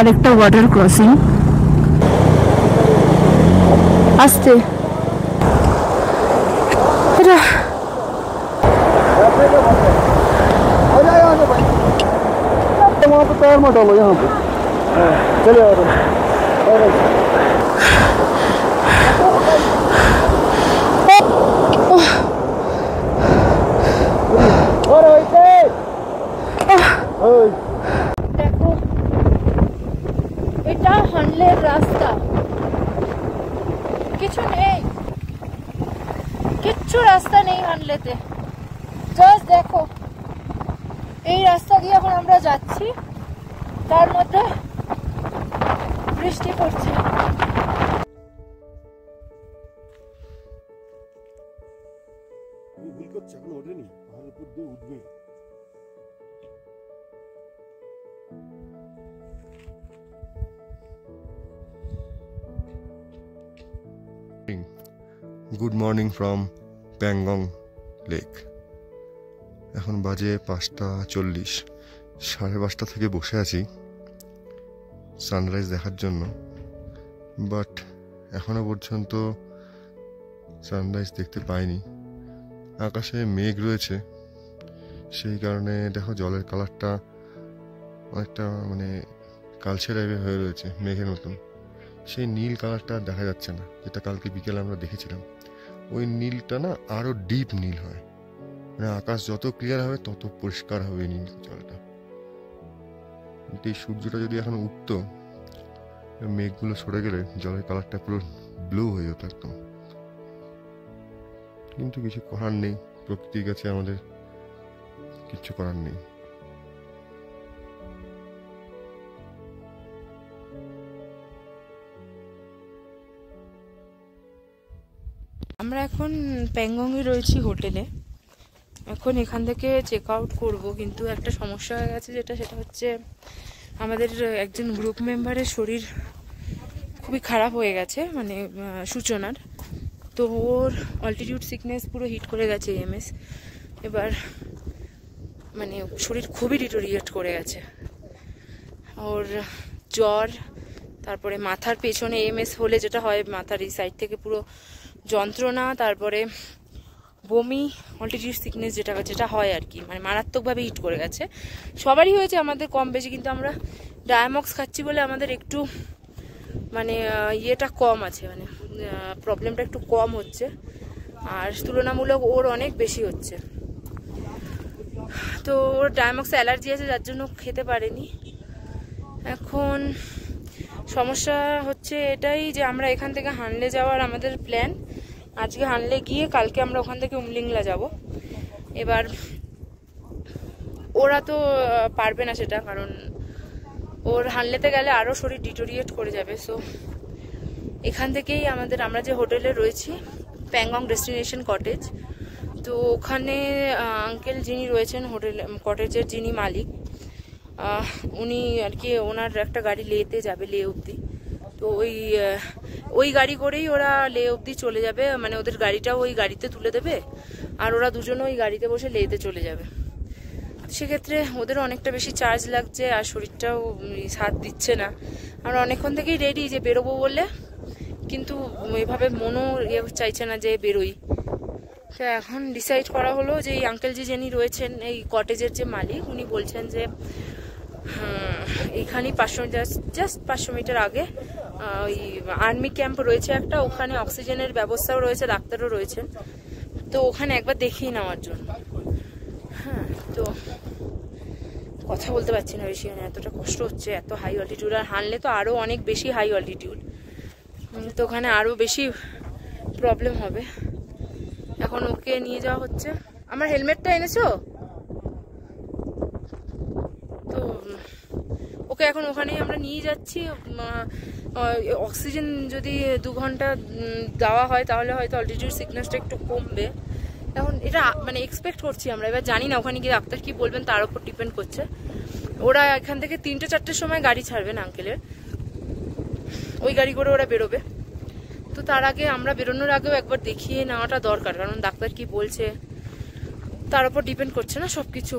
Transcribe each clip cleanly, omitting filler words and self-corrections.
আরেকটা water crossing. আসতে এটা वहाँ पे पैर मत डालो, यहाँ पे चले आओ। দেখো এটা হানলের রাস্তা, কিছু নেই, কিচ্ছু রাস্তা নেই হানলেতে। জাস্ট দেখো এই রাস্তা দিয়ে এখন আমরা যাচ্ছি, তার মধ্যে বৃষ্টি পড়ছে। Good morning from Pangong lake. এখন বাজে 5:40। 5:30 থেকে বসে আছি সানরাইজ দেখার জন্য, বাট এখনো পর্যন্ত সানরাইজ দেখতে পাইনি। আকাশে মেঘ রয়েছে, সেই কারণে দেখো জলের কালারটা অনেকটা মানে কালচে টাইপের হয়ে রয়েছে, মেঘের মতন। সেই নীল কালারটা দেখা যাচ্ছে না, যেটা কালকে বিকেলে আমরা দেখেছিলাম। ওই নীলটা না আরো ডিপ নীল হয়, মানে আকাশ যত ক্লিয়ার হবে তত পরিষ্কার হবে নীল জলটা। এই সূর্যটা যদি এখন উঠতো, মেঘগুলো সরে গেলে জলের কালারটা পুরো ব্লু হয়ে যেত একদম। কিন্তু কিছু করার নেই, প্রকৃতির কাছে আমাদের কিচ্ছু করার নেই। আমরা এখন প্যাংগংয়ে রয়েছি হোটেলে। এখন এখান থেকে চেক আউট করবো, কিন্তু একটা সমস্যা হয়ে গেছে, সেটা হচ্ছে আমাদের একজন গ্রুপ মেম্বারের শরীর খুবই খারাপ হয়ে গেছে, মানে সূচনার। তো ওর অল্টিটিউড সিকনেস পুরো হিট করে গেছে এএমএস। এবার মানে শরীর খুবই ডিটোরিয়েট করে গেছে। ওর জ্বর, তারপরে মাথার পেছনে এএমএস হলে যেটা হয়, মাথার এই সাইড থেকে পুরো যন্ত্রণা, তারপরে বমি, অল্টিটিউড সিকনেস যেটা হয় আর কি, মানে মারাত্মকভাবে হিট করে গেছে। সবারই হয়েছে, আমাদের কম বেশি, কিন্তু আমরা ডায়ামক্স খাচ্ছি বলে আমাদের একটু মানে ইয়েটা কম আছে, মানে প্রবলেমটা একটু কম হচ্ছে, আর তুলনামূলক ওর অনেক বেশি হচ্ছে। তো ওর ডায়ামক্সে অ্যালার্জি আছে, যার জন্য খেতে পারেনি। এখন সমস্যা হচ্ছে এটাই যে আমরা এখান থেকে হানলে যাওয়ার আমাদের প্ল্যান। আজকে হানলে গিয়ে কালকে আমরা ওখান থেকে উমলিংলা যাব। এবার ওরা তো পারবে না সেটা, কারণ ওর হানলেতে গেলে আরও শরীর ডিটোরিয়েট করে যাবে। সো এখান থেকেই আমরা যে হোটেলে রয়েছি, প্যাংগং ডেস্টিনেশন কটেজ, তো ওখানে আঙ্কেল যিনি রয়েছেন হোটেল কটেজের, যিনি মালিক, উনি আর কি, ওনার একটা গাড়ি লেতে যাবে, লে অবধি। তো ওই গাড়ি করেই ওরা লে অবধি চলে যাবে, মানে ওদের গাড়িটাও ওই গাড়িতে তুলে দেবে, আর ওরা দুজনে ওই গাড়িতে বসে লেতে চলে যাবে। সেক্ষেত্রে ওদেরও অনেকটা বেশি চার্জ লাগছে, আর শরীরটাও সাথ দিচ্ছে না। আমরা অনেকক্ষণ থেকেই রেডি যে বেরোবো বলে, কিন্তু এভাবে মনও চাইছে না যে বেরোই। তো এখন ডিসাইড করা হলো যে এই আঙ্কেল যিনি রয়েছেন, এই কটেজের যে মালিক, উনি বলছেন যে এইখানেই 500 মিটার আগে ওই আর্মি ক্যাম্প রয়েছে একটা, ওখানে অক্সিজেনের ব্যবস্থাও রয়েছে, ডাক্তারও রয়েছেন, তো ওখানে একবার দেখিয়ে নেওয়ার জন্য। হ্যাঁ, তো কথা বলতে পারছি না বেশি, মানে এতটা কষ্ট হচ্ছে, এত হাই অল্টিটিউড। আর হানলে তো আরও অনেক বেশি হাই অল্টিটিউড, তো ওখানে আরও বেশি প্রবলেম হবে। এখন ওকে নিয়ে যাওয়া হচ্ছে। আমার হেলমেটটা এনেছো? তো ওকে এখন ওখানেই আমরা নিয়ে যাচ্ছি। অক্সিজেন যদি 2 ঘন্টা দেওয়া হয়, তাহলে হয়তো অল্টিটিউড সিকনেসটা একটু কমবে। এখন এটা মানে এক্সপেক্ট করছি আমরা, এবার জানি না ওখানে গিয়ে ডাক্তার কি বলবেন, তার উপর ডিপেন্ড করছে। ওরা এখান থেকে 3টে-4টের সময় গাড়ি ছাড়বেন আঙ্কেলের, ওই গাড়ি করে ওরা বেরোবে। তো তার আগে আমরা বেরোনোর আগেও একবার দেখিয়ে নেওয়াটা দরকার, কারণ ডাক্তার কি বলছে তার উপর ডিপেন্ড করছে না সবকিছু।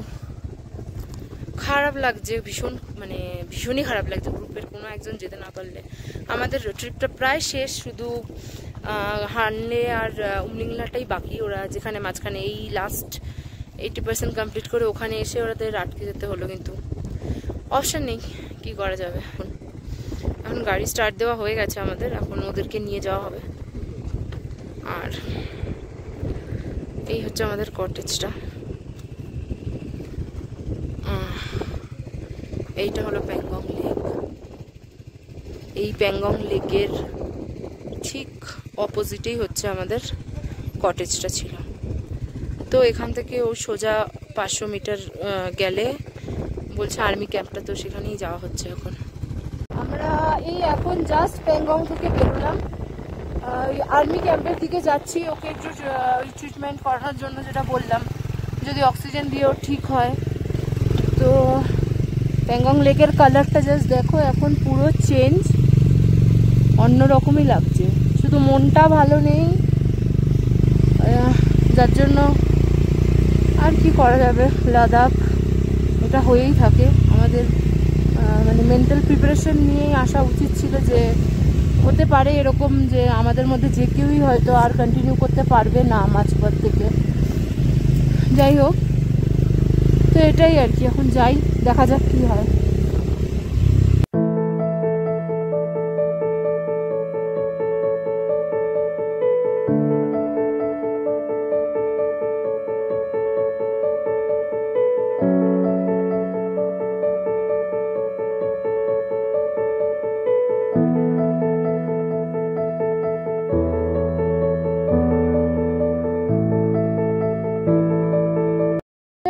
খারাপ লাগছে ভীষণ, মানে ভীষণই খারাপ লাগছে গ্রুপের কোনো একজন যেতে না পারলে। আমাদের ট্রিপটা প্রায় শেষ, শুধু হানলে আর উমলিংলাটাই বাকি। ওরা যেখানে মাঝখানে এই লাস্ট 80% কমপ্লিট করে ওখানে এসে ওরাদের আটকে যেতে হলো, কিন্তু অপশান নেই, কি করা যাবে। এখন গাড়ি স্টার্ট দেওয়া হয়ে গেছে আমাদের, এখন ওদেরকে নিয়ে যাওয়া হবে। আর এই হচ্ছে আমাদের কটেজটা, এইটা হলো প্যাংগং লেক। এই প্যাংগং লেকের ঠিক অপোজিটেই হচ্ছে আমাদের কটেজটা ছিল। তো এখান থেকে ও সোজা 500 মিটার গেলে বলছে আর্মি ক্যাম্পটা, তো সেখানেই যাওয়া হচ্ছে এখন। আমরা এই এখন জাস্ট প্যাংগং থেকে বেরোলাম, আর্মি ক্যাম্পের দিকে যাচ্ছি। ওকে একটু ট্রিটমেন্ট করানোর জন্য, যেটা বললাম, যদি অক্সিজেন দিয়েও ঠিক হয়। তো প্যাংগং লেকের কালারটা জাস্ট দেখো, এখন পুরো চেঞ্জ, অন্যরকমই লাগছে। শুধু মনটা ভালো নেই, যার জন্য আর কি করা যাবে। লাদাখ এটা হয়েই থাকে আমাদের, মানে মেন্টাল প্রিপারেশন নিয়েই আসা উচিত ছিল যে হতে পারে এরকম যে আমাদের মধ্যে যে কেউই হয়তো আর কন্টিনিউ করতে পারবে না মাঝপথ থেকে। যাই হোক, তো এটাই আর কি, এখন যাই, দেখা যাক কি হয়।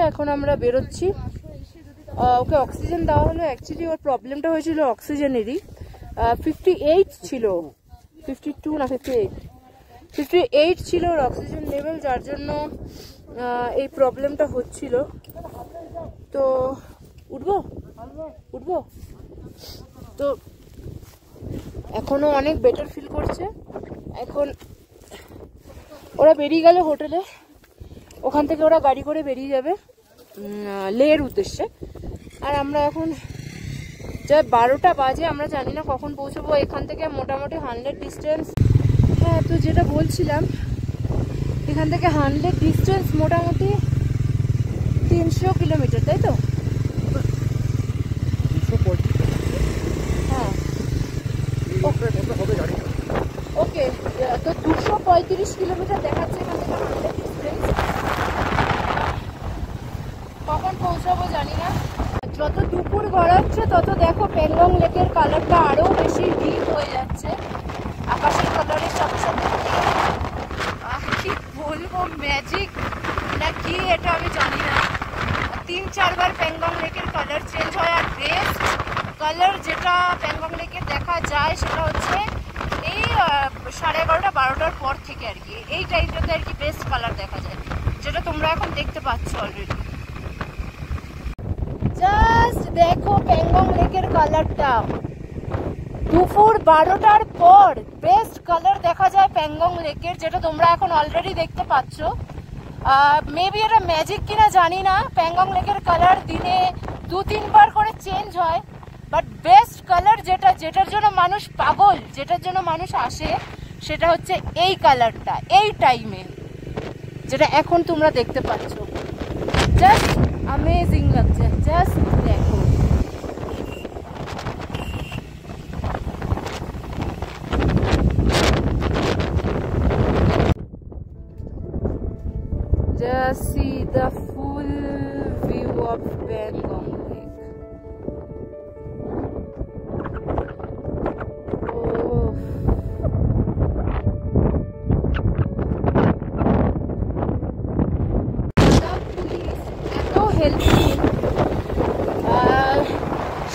এখন আমরা বেরোচ্ছি, ওকে অক্সিজেন দেওয়া হলো। অ্যাকচুয়ালি ওর প্রবলেমটা হয়েছিল অক্সিজেনেরই, 58 ছিল, 52 না 58 ছিল ওর অক্সিজেন লেভেল, যার জন্য এই প্রবলেমটা হচ্ছিল। তো উঠবো তো এখনো অনেক বেটার ফিল করছে। এখন ওরা বেরিয়ে গেল হোটেলে, ওখান থেকে ওরা গাড়ি করে বেরিয়ে যাবে লেহের উদ্দেশ্যে। আর আমরা এখন যা 12টা বাজে, আমরা জানি না কখন পৌঁছবো। এখান থেকে মোটামুটি 100 ডিস্টেন্স। হ্যাঁ, তো যেটা বলছিলাম, এখান থেকে 100 ডিস্টেন্স মোটামুটি 300 কিলোমিটার, তাই তো? হ্যাঁ, ওকে। তো 235 কিলোমিটার দেখাচ্ছে এখান থেকে 100 ডিস্টেন্স। কখন পৌঁছাবো জানি না। যত দুপুর গড়াচ্ছে তত দেখো প্যাংগং লেকের কালারটা আরো বেশি ডিপ হয়ে যাচ্ছে আকাশের কালারের সাথে সাথে। কি বলবো, ম্যাজিক না কি এটা আমি জানি না। 3-4 বার প্যাংগং লেকের কালার চেঞ্জ হয়। আর বেস্ট কালার যেটা প্যাংগং লেকের দেখা যায় সেটা হচ্ছে এই 11:30-12টার পর থেকে আর কি। এই টাইমটাতে আর কি বেস্ট কালার দেখা যায়, যেটা তোমরা এখন দেখতে পাচ্ছ অলরেডি। জাস্ট দেখো প্যাংগং লেকের কালারটা, দুপুর 12টার পর বেস্ট কালার দেখা যায় প্যাংগং লেকের, যেটা তোমরা এখন অলরেডি দেখতে পাচ্ছ। মেবি এটা ম্যাজিক কিনা জানি না, প্যাংগং লেকের কালার দিনে 2-3 বার করে চেঞ্জ হয়, বাট বেস্ট কালার যেটার জন্য মানুষ পাগল, যেটার জন্য মানুষ আসে, সেটা হচ্ছে এই কালারটা, এই টাইমে যেটা এখন তোমরা দেখতে পাচ্ছ। জাস্ট अमेजिंग लगता है, जस्ट देखो। Just see the full view of Pangong Lake. Oh.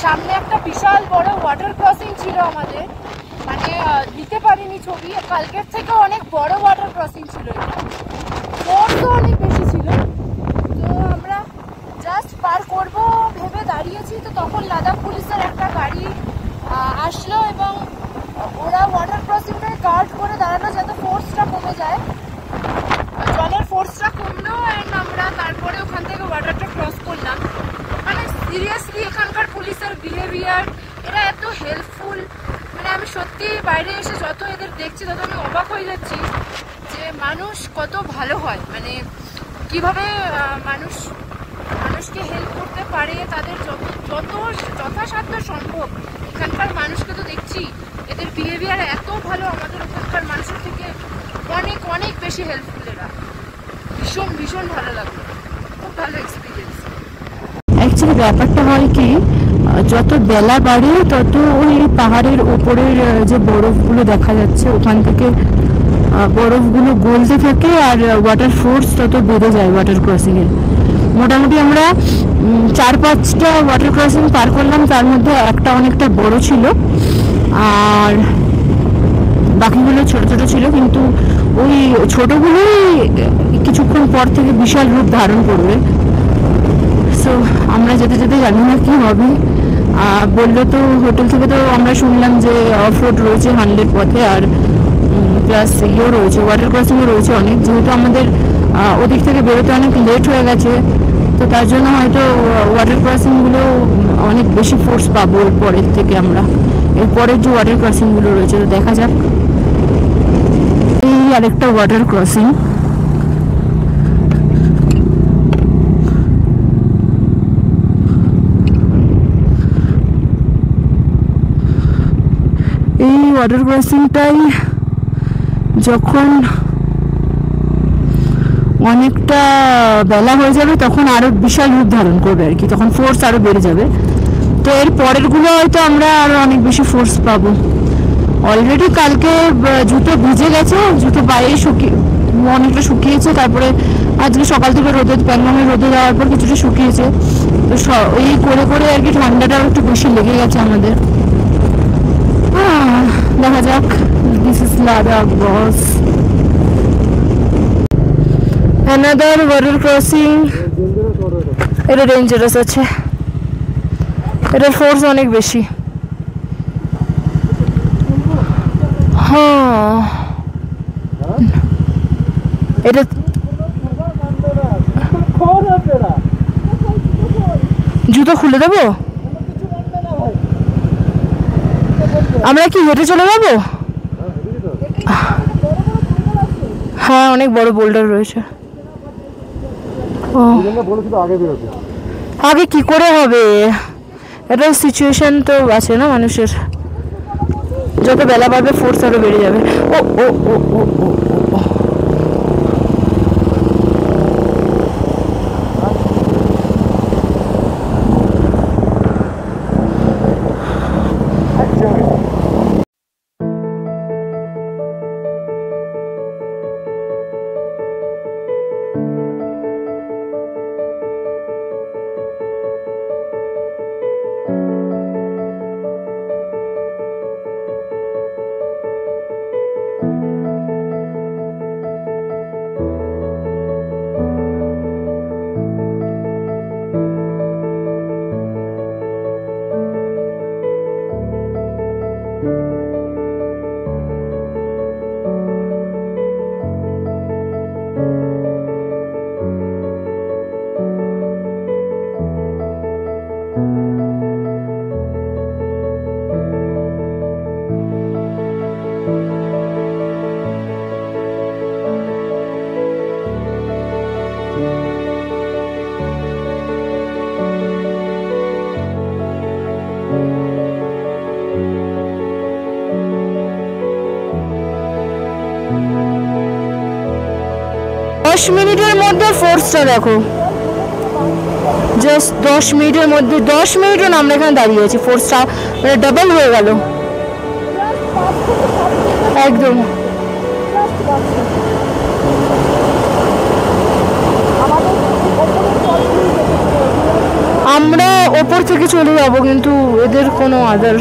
সামনে একটা বিশাল বড় ওয়াটার ক্রসিং ছিল আমাদের, মানে নিতে পারিনি ছবি। কালকের থেকে অনেক বড় ওয়াটার ক্রসিং ছিল, এটা ফোর্সও অনেক বেশি ছিল। তো আমরা জাস্ট পার করব ভেবে দাঁড়িয়েছি, তো তখন লাদাখ পুলিশের একটা গাড়ি আসলো এবং ওরা ওয়াটার ক্রসিংটা গার্ড করে দাঁড়ানো যাতে ফোর্সটা কমে যায়। জলের ফোর্সটা কমলো, অ্যান্ড আমরা তারপরে ওখান থেকে ওয়াটারটা ক্রস করলাম। মানে সিরিয়াসলি এখানকার পুলিশের বিহেভিয়ার, এরা এত হেল্পফুল, মানে আমি সত্যি বাইরে এসে যত এদের দেখছি তত আমি অবাক হয়ে যাচ্ছি যে মানুষ কত ভালো হয়, মানে কিভাবে মানুষকে হেল্প করতে পারে, তাদের যত যথাসাধ্য সম্ভব। এখানকার মানুষকে তো দেখছি এদের বিহেভিয়ার এত ভালো, আমাদের ওখানকার মানুষের থেকে অনেক অনেক বেশি হেল্পফুল এরা। ভীষণ ভীষণ ভালো লাগলো, খুব ভালো এক্সপিরিয়েন্স। অ্যাকচুয়ালি ব্যাপারটা হয় কি, যত বেলা বাড়ে তত ওই পাহাড়ের ওপরের যে বরফগুলো দেখা যাচ্ছে ওখান থেকে বরফগুলো গলতে থাকে আর ওয়াটার ফোর্স তত বেড়ে যায় ওয়াটার ক্রসিংয়ে। মোটামুটি আমরা 4-5টা ওয়াটার ক্রসিং পার করলাম, তার মধ্যে একটা অনেকটা বড় ছিল আর বাকিগুলো ছোট ছোট ছিল, কিন্তু ওই ছোটগুলোই কিছুক্ষণ পর থেকে বিশাল রূপ ধারণ করবে। সো আমরা যেতে যেতে জানি না কি হবে। বললো তো হোটেল থেকে, তো আমরা শুনলাম যে অফ রোড রয়েছে হান্ড্রেড পথে, আর প্লাস ইয়েও রয়েছে, ওয়াটার ক্রসিংও রয়েছে অনেক। যেহেতু আমাদের ওদিক থেকে বেরোতে অনেক লেট হয়ে গেছে, তো তার জন্য হয়তো ওয়াটার ক্রসিংগুলো অনেক বেশি ফোর্স পাবো এর পরের থেকে আমরা। এর পরের যে ওয়াটার ক্রসিংগুলো রয়েছে তো দেখা যাক। এই আরেকটা ওয়াটার ক্রসিং, এই ওয়াটার ক্রসিংটাই যখন অনেকটা বেলা হয়ে যাবে তখন আরো বিশাল রূপ ধারণ করবে আর কি, তখন ফোর্স আরো বেড়ে যাবে। তো এর পরের গুলো হয়তো আমরা আরো অনেক বেশি ফোর্স পাবো। অলরেডি কালকে জুতো ভিজে গেছে, জুতো পায়ে অনেকটা শুকিয়েছে, তারপরে আজকে সকাল থেকে রোদে, প্যাংগংয়ে রোদে যাওয়ার পর কিছুটা শুকিয়েছে। তো এই করে করে আর কি ঠান্ডাটাও একটু বেশি লেগে গেছে আমাদের। দেখা যাক। This is Ladakh boss. Another water crossing. এটা ডেঞ্জারাস আছে, এটার ফোর্স অনেক বেশি। হ্যাঁ, এটা জুতো খুলে দেবো? আমরা কি হেঁটে চলে যাবো? হ্যাঁ, অনেক বড় বোল্ডার রয়েছে। আগে কি করে হবে, এটা সিচুয়েশন তো আছে না মানুষের, যত বেলা বাড়বে ফোর্স আরো বেড়ে যাবে। ও ও ও ও ও ও মিনিটের মধ্যে ফোর্সটা দেখো, জাস্ট 10 মিনিটের মধ্যে, 10 মিনিটও না আমরা এখানে দাঁড়িয়ে আছি, ফোর্সটা ডাবল হয়ে গেল একদম। আমরা ওপর থেকে চলে যাব, কিন্তু এদের কোনো আদার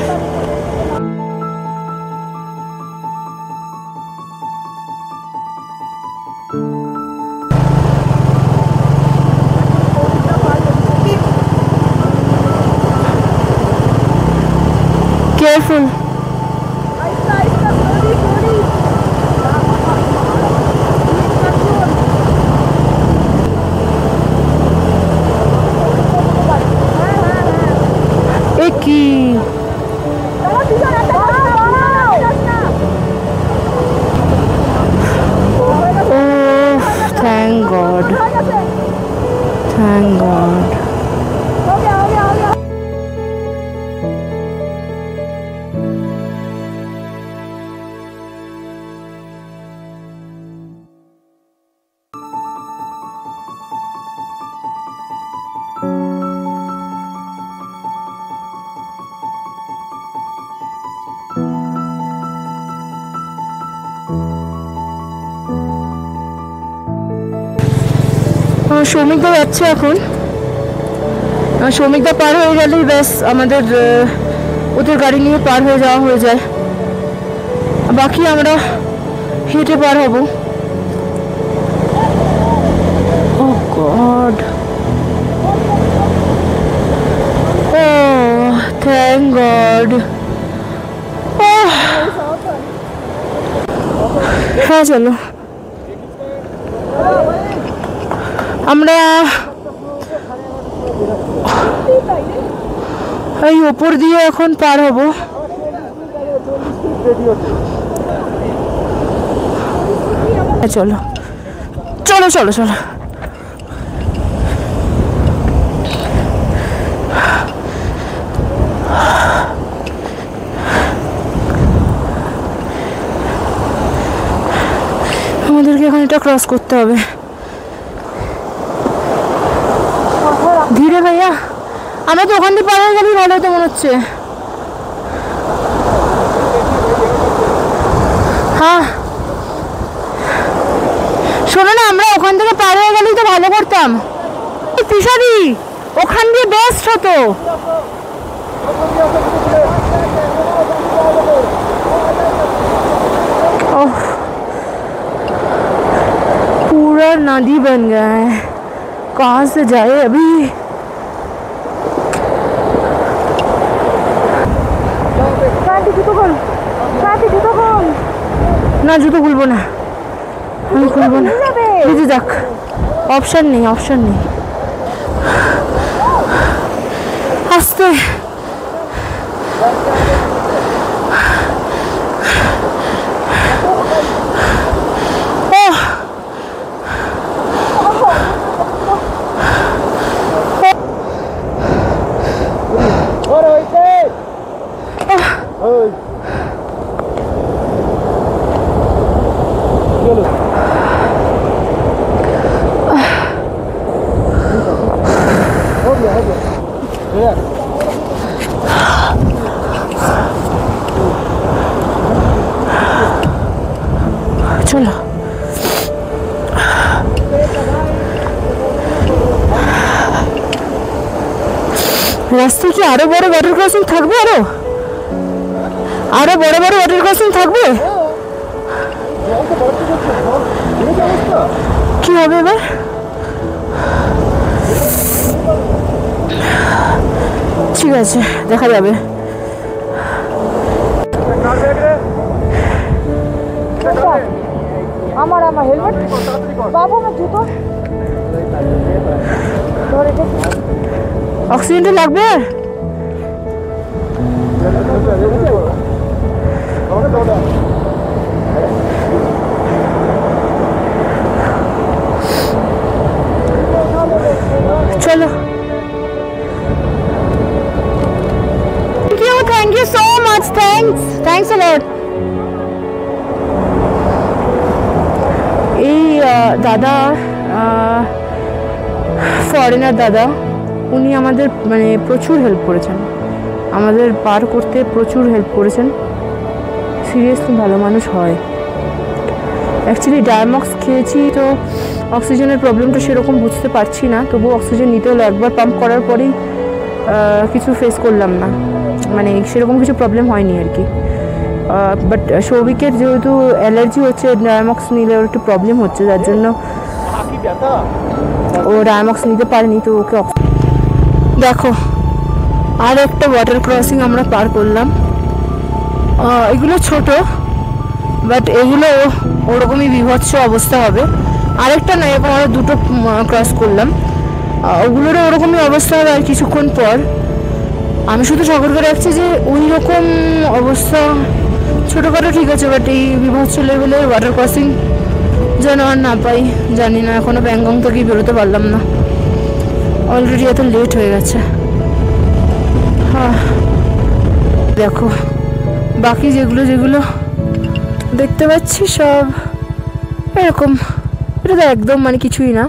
careful. সৌমিকদা যাচ্ছে এখন। সৌমিকদা পার হয়ে গেলেই ব্যাস আমাদের ওদের গাড়ি নিয়ে পার হয়ে যাওয়া হয়ে যায়, বাকি আমরা হেঁটে পার হব। ও গড, ও থ্যাংক গড। হ্যাঁ চলো, আমরা এই ওপর দিয়ে এখন পার হব। চলো চলো চলো চলো। আমাদেরকে এখন এটা ক্রস করতে হবে। ধীরে ভাইয়া, আমরা তো ওখান দিয়ে পার হয়ে গেলেই ভালো হতো মনে হচ্ছে। হ্যাঁ শোনো না, আমরা ওখান থেকে পার হয়ে গেলেই তো ভালো করতাম। ফিশারি ওখান দিয়ে বেস্ট হতো। पूरा नदी बन गया है, कहाँ से जाए अभी। না জুতো খুলবো না, আমি খুলবো না, বুঝে যাক, অপশন নেই, অপশন নেই। আস্তে চলো। রাস্তায় কি আরো বড় ওয়াটার ক্রসিং থাকবে? আরো বড় বড় ওয়াটার ক্রসিং থাকবে? কি হবে এবার? ঠিক আছে, দেখা যাবে। আমার হেলমেট পাবো না, জুতো অক্সিজেনটা লাগবে। চলো, thank you so much, thanks a lot. এই দাদা, ফরেনার দাদা, উনি আমাদের মানে প্রচুর হেল্প করেছেন, আমাদের পার করতে প্রচুর হেল্প করেছেন। সিরিয়াসলি ভালো মানুষ হয়। অ্যাকচুয়ালি ডায়ামক্স খেয়েছি তো অক্সিজেনের প্রবলেমটা সেরকম বুঝতে পারছি না, তবু অক্সিজেন নিতে হলো। একবার পাম্প করার পরেই কিছু ফেস করলাম না, মানে সেরকম কিছু প্রবলেম হয়নি আর কি। বাট সৌভিকের যেহেতু অ্যালার্জি হচ্ছে, ডায়ামক্স নিলে ওর একটু প্রবলেম হচ্ছে, যার জন্য ও ডায়ামক্স নিতে পারেনি, তো ওকে দেখো আর একটা ওয়াটার ক্রসিং আমরা পার করলাম। এগুলো ছোট, বাট এগুলো ওরকমই বিভৎস অবস্থা হবে। আরেকটা নয়, এরকম আমরা দুটো ক্রস করলাম, ওগুলোরও ওরকমই অবস্থা হবে আর কিছুক্ষণ পর। আমি শুধু সতর্ক করে রাখছি যে ওই রকম অবস্থা ছোটোখাটো ঠিক আছে, বাট এই বিভৎস লেভেলের ওয়াটার ক্রসিং যেন আর না পাই। জানি না, এখনও প্যাংগং থেকেই বেরোতে পারলাম না, অলরেডি এত লেট হয়ে গেছে। হ্যাঁ দেখো, বাকি যেগুলো যেগুলো দেখতে পাচ্ছি সব এরকম, এটা তো একদম মানে কিছুই না,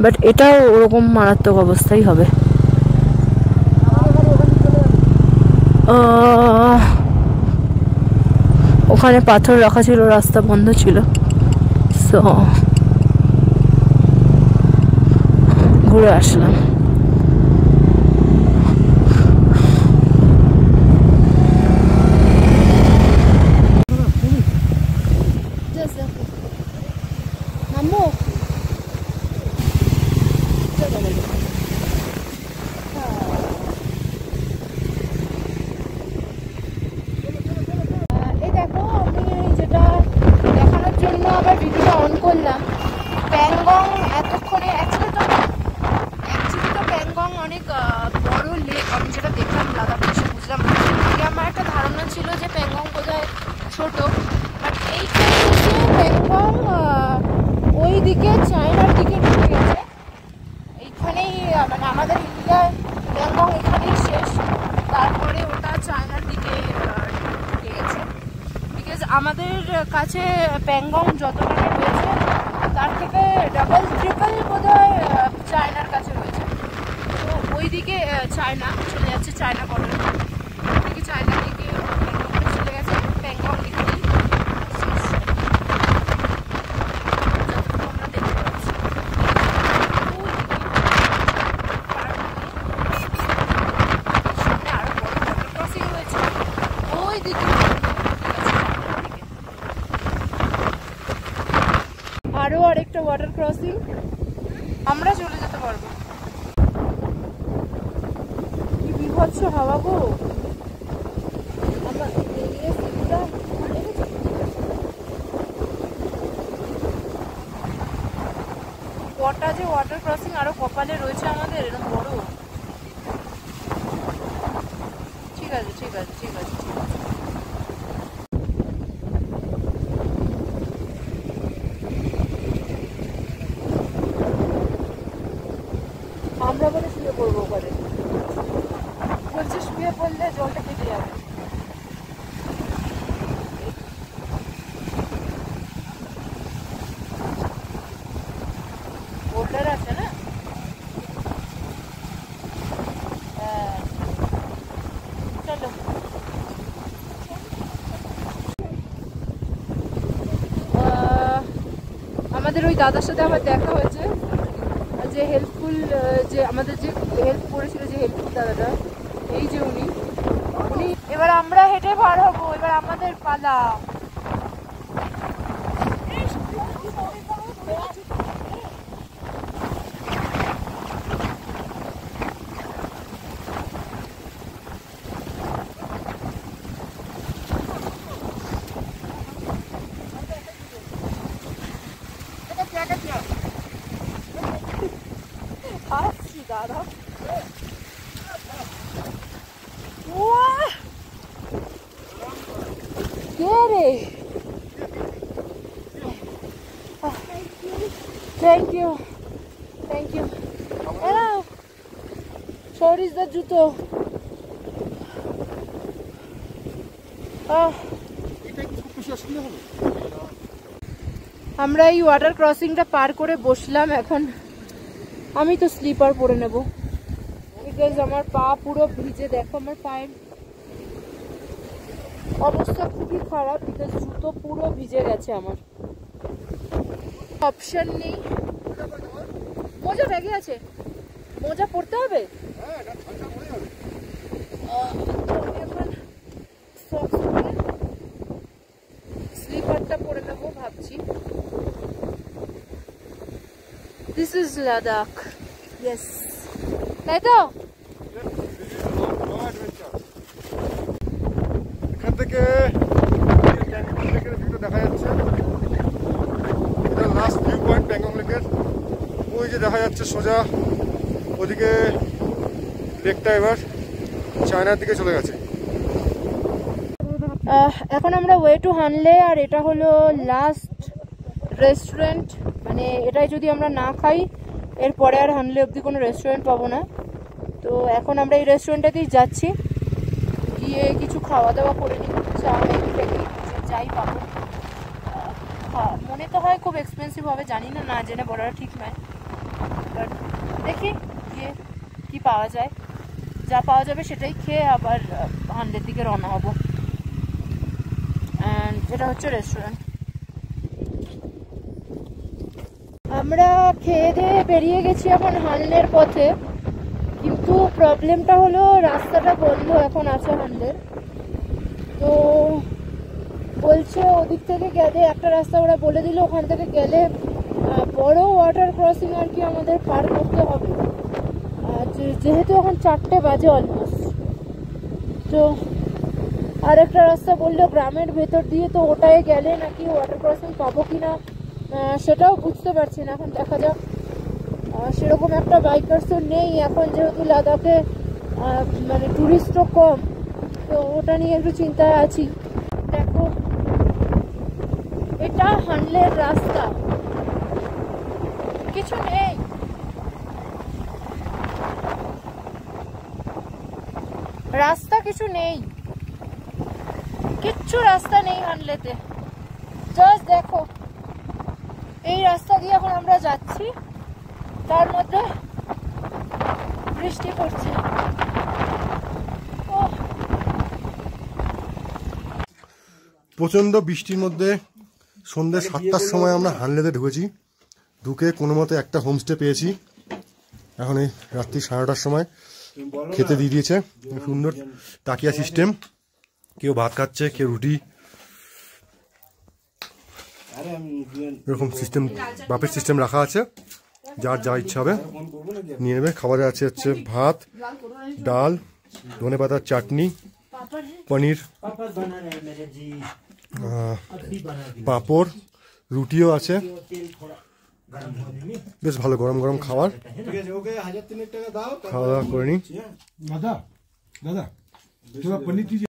বাট এটাও ওরকম মারাত্মক অবস্থাই হবে। ওখানে পাথর রাখা ছিল, রাস্তা বন্ধ ছিল, সো ঘুরে আসলাম। এই দেখো, আমি যেটা দেখানোর জন্য আবার ভিডিওটা অন করলাম, প্যাংগং এতক্ষণে অ্যাকচুয়ালি তো প্যাংগং অনেক বড় লেক। আমি যেটা দেখলাম লাদাখ এসে বুঝলাম, আমার একটা ধারণা ছিল যে প্যাংগং বোধহয় ছোট, বাট এইখানে এসে প্যাংগং ওই দিকে চায়নার দিকে ঢুকে গেছে। এইখানেই মানে আমাদের ইন্ডিয়ায় প্যাংগং এখানেই শেষ, তারপরে ওটা চায়নার দিকে ঢুকে গেছে। বিকজ আমাদের কাছে প্যাংগং যতটা রয়েছে তার থেকে ডাবল ট্রিপল বোধহয় চায়নার কাছে রয়েছে। তো ওইদিকে চায়না চলে যাচ্ছে, চায়না বর্ডার ওইদিকে চায়না দিকে চলে গেছে, প্যাংগং এখানেই শেষ। যতটুকু আমরা দেখতে পাচ্ছি সামনে আরো বড় ওয়াটার ক্রসিং রয়েছে ওই দিকে, আরো আরেকটা ওয়াটার ক্রসিং, আমরা চলে যেতে পারবো। কি বিভৎস হাওয়া গো! কটা যে ওয়াটার ক্রসিং আরো কপালে রয়েছে আমাদের এরকম বড়। ঠিক আছে ঠিক আছে ঠিক আছে ঠিক আছে। আমরা বলে শুয়ে পড়বো ওখানে, বলছে শুয়ে পড়লে জলটা কেটে যাবে। বোল্ডার আছে না? হ্যাঁ, চলো। আমাদের ওই দাদার সাথে আমার দেখা হয়েছে, যে হেল্পফুল, যে আমাদের যে হেল্প করেছিল, যে হেল্পফুল দাদাটা, এই যে উনি। এবার আমরা হেঁটে পার হবো, এবার আমাদের পালা। দাদা কে রে? Thank you thank you. সরিস দা জুতো। আমরা এই ওয়াটার ক্রসিংটা পার করে বসলাম। এখন আমি তো স্লিপার পরে নেব, বিকজ আমার পা পুরো ভিজে। দেখো আমার পায়ের অবস্থা খুবই খারাপ, বিকজ জুতো পুরো ভিজে গেছে আমার। অপশন নেই। মোজা ব্যাগে আছে, মোজা পরতে হবে। স্লিপারটা পরে নেবো ভাবছি। This is Ladakh. Yes. তাই তো? এখান থেকে দেখা যাচ্ছে, এটা লাস্ট ভিউ পয়েন্ট প্যাংগং লেকের। ওই যে দেখা যাচ্ছে সোজা ওদিকে লেকটা এবার চায়নার দিকে চলে গেছে। এখন আমরা ওয়ে টু হানলে, আর এটা হলো লাস্ট রেস্টুরেন্ট। মানে এটাই যদি আমরা না খাই, এরপরে আর হানলে অবধি কোনো রেস্টুরেন্ট পাবো না। তো এখন আমরা এই রেস্টুরেন্টটাতেই যাচ্ছি, গিয়ে কিছু খাওয়া দাওয়া করে নিই, চা ম্যাগি যাই পাবো। মনে তো হয় খুব এক্সপেন্সিভ হবে, জানি না, না জেনে বলাটা ঠিক নয়। বাট দেখি গিয়ে কি পাওয়া যায়, যা পাওয়া যাবে সেটাই খেয়ে আবার হানলের দিকে রওনা হবো। অ্যান্ড এটা হচ্ছে রেস্টুরেন্ট। আমরা খেয়ে দিয়ে বেরিয়ে গেছি এখন হানলের পথে, কিন্তু প্রবলেমটা হলো রাস্তাটা বন্ধ এখন আছে হানলের। তো বলছে ওদিক থেকে গেলে একটা রাস্তা ওরা বলে দিল, ওখান থেকে গেলে বড় ওয়াটার ক্রসিং আর কি আমাদের পার করতে হবে। যেহেতু এখন 4টে বাজে অলমোস্ট, তো আর একটা রাস্তা বললো গ্রামের ভেতর দিয়ে, তো ওটায় গেলে নাকি ওয়াটার ক্রসিং পাবো কিনা সেটাও বুঝতে পারছি না, এখন দেখা যাক। সেরকম একটা বাইকার্সও নেই এখন, যেহেতু লাদাখে মানে টুরিস্টও কম, তো ওটা নিয়ে একটু চিন্তায় আছি। দেখো এটা হানলের রাস্তা, কিছু নেই, রাস্তা কিছু নেই, কিচ্ছু রাস্তা নেই হানলেতে। জাস্ট দেখো এই রাস্তা দিয়ে এখন আমরা যাচ্ছি, তার মধ্যে বৃষ্টি পড়ছে। প্রচণ্ড বৃষ্টির মধ্যে সন্ধ্যে 7টার সময় আমরা হানলেতে ঢুকেছি। ঢুকে কোনো মতে একটা হোমস্টে পেয়েছি। এখন এই রাত্রি 9:30টার সময় খেতে দিয়ে দিয়েছে, সুন্দর তাকিয়া সিস্টেম, কেউ ভাত খাচ্ছে, কেউ রুটি, এরকম সিস্টেম বাপের সিস্টেম রাখা আছে। যার যা ইচ্ছা হবে নিয়ে নেবে। খাবারে আছে হচ্ছে ভাত, ডাল, ধনেপাতার চাটনি, পনির, পাঁপড়, রুটিও আছে। বেশ ভালো গরম গরম খাবার। খাওয়া দাওয়া করে নি।